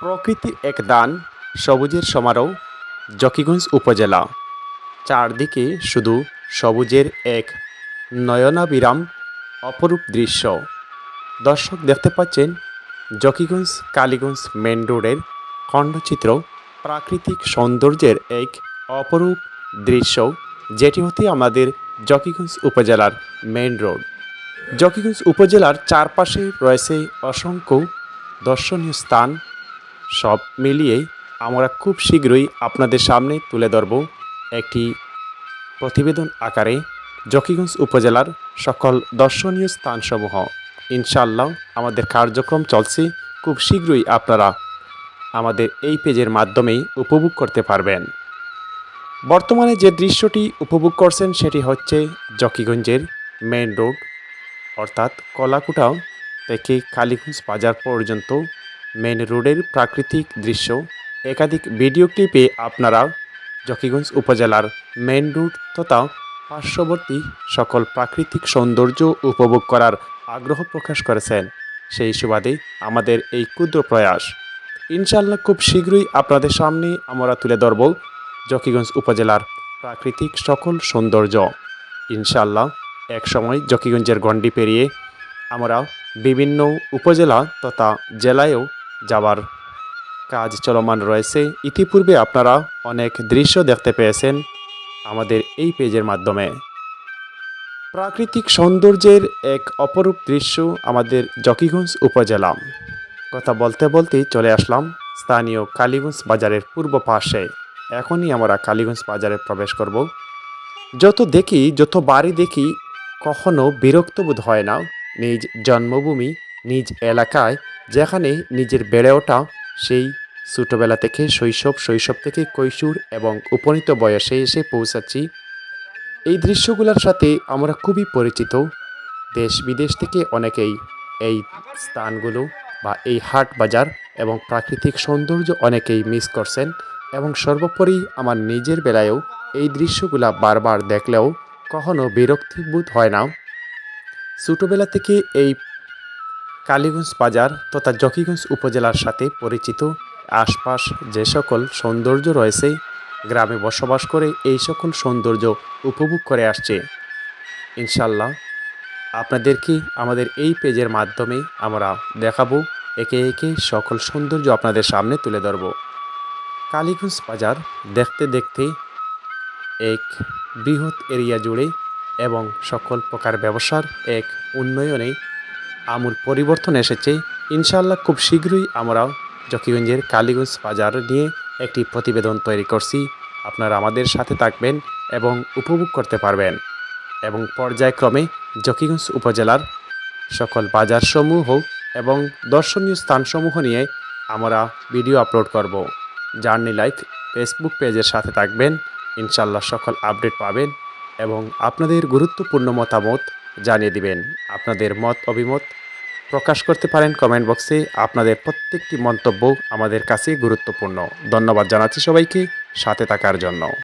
প্রকৃতির এক দান, সবুজের সমারোহ। জকিগঞ্জ উপজেলা, চারদিকে শুধু সবুজের এক নয়নাভিরাম অপরূপ দৃশ্য। দর্শক দেখতে পাচ্ছেন জকিগঞ্জ কালীগঞ্জ মেন রোডের খণ্ডচিত্র, প্রাকৃতিক সৌন্দর্যের এক অপরূপ দৃশ্য, যেটি হতে আমাদের জকিগঞ্জ উপজেলার মেন রোড। জকিগঞ্জ উপজেলার চারপাশে রয়েছে অসংখ্য দর্শনীয় স্থান। সব মিলিয়ে আমরা খুব শীঘ্রই আপনাদের সামনে তুলে ধরব একটি প্রতিবেদন আকারে জকিগঞ্জ উপজেলার সকল দর্শনীয় স্থানসমূহ। ইনশাআল্লাহ আমাদের কার্যক্রম চলছে, খুব শীঘ্রই আপনারা আমাদের এই পেজের মাধ্যমেই উপভোগ করতে পারবেন। বর্তমানে যে দৃশ্যটি উপভোগ করছেন সেটি হচ্ছে জকিগঞ্জের মেন রোড, অর্থাৎ কলাকুটা থেকে কালীগঞ্জ বাজার পর্যন্ত মেন রোডের প্রাকৃতিক দৃশ্য। একাধিক ভিডিও ক্লিপে আপনারা জকিগঞ্জ উপজেলার মেন রোড তথা পার্শ্ববর্তী সকল প্রাকৃতিক সৌন্দর্য উপভোগ করার আগ্রহ প্রকাশ করেছেন। সেই সুবাদে আমাদের এই ক্ষুদ্র প্রয়াস। ইনশাআল্লাহ খুব শীঘ্রই আপনাদের সামনে আমরা তুলে ধরব জকিগঞ্জ উপজেলার প্রাকৃতিক সকল সৌন্দর্য। ইনশাআল্লাহ একসময় জকিগঞ্জের গণ্ডি পেরিয়ে আমরা বিভিন্ন উপজেলা তথা জেলায়ও যাওয়ার কাজ চলমান রয়েছে। ইতিপূর্বে আপনারা অনেক দৃশ্য দেখতে পেয়েছেন আমাদের এই পেজের মাধ্যমে। প্রাকৃতিক সৌন্দর্যের এক অপরূপ দৃশ্য আমাদের জকিগঞ্জ উপজেলা। কথা বলতে বলতেই চলে আসলাম স্থানীয় কালীগঞ্জ বাজারের পূর্ব পাশে। এখনই আমরা কালীগঞ্জ বাজারে প্রবেশ করব। যত বাড়ি দেখি কখনো বিরক্ত বোধ হয় না। নিজ জন্মভূমি, নিজ এলাকায় যেখানে নিজের বেড়ে ওঠা, সেই ছোটোবেলা থেকে শৈশব থেকে কৈশোর এবং উপনীত বয়সে এসে পৌঁছাচ্ছি। এই দৃশ্যগুলোর সাথে আমরা খুবই পরিচিত। দেশ বিদেশ থেকে অনেকেই এই স্থানগুলো বা এই হাট বাজার এবং প্রাকৃতিক সৌন্দর্য অনেকেই মিস করছেন, এবং সর্বোপরি আমার নিজের বেলায়ও এই দৃশ্যগুলা বারবার দেখলেও কখনো বিরক্তিবোধ হয় না। ছোটোবেলা থেকে এই কালীগঞ্জ বাজার তথা জকিগঞ্জ উপজেলার সাথে পরিচিত। আশপাশ যে সকল সৌন্দর্য রয়েছে, গ্রামে বসবাস করে এই সকল সৌন্দর্য উপভোগ করে আসছে। ইনশাল্লাহ আপনাদেরকে আমাদের এই পেজের মাধ্যমে আমরা দেখাবো, একে একে সকল সৌন্দর্য আপনাদের সামনে তুলে ধরব। কালীগঞ্জ বাজার দেখতে দেখতে এক বৃহৎ এরিয়া জুড়ে এবং সকল প্রকার ব্যবসার এক উন্নয়নে আমূল পরিবর্তন এসেছে। ইনশাআল্লাহ খুব শীঘ্রই আমরা জকিগঞ্জের কালীগঞ্জ বাজার নিয়ে একটি প্রতিবেদন তৈরি করছি। আপনারা আমাদের সাথে থাকবেন এবং উপভোগ করতে পারবেন, এবং পর্যায়ক্রমে জকিগঞ্জ উপজেলার সকল বাজারসমূহ এবং দর্শনীয় স্থানসমূহ নিয়ে আমরা ভিডিও আপলোড করব। জার্নি লাইফ ফেসবুক পেজের সাথে থাকবেন, ইনশাআল্লাহ সকল আপডেট পাবেন এবং আপনাদের গুরুত্বপূর্ণ মতামত জানিয়ে দিবেন। আপনাদের মত অভিমত প্রকাশ করতে পারেন কমেন্ট বক্সে। আপনাদের প্রত্যেকটি মন্তব্য আমাদের কাছে গুরুত্বপূর্ণ। ধন্যবাদ জানাচ্ছি সবাইকে সাথে থাকার জন্য।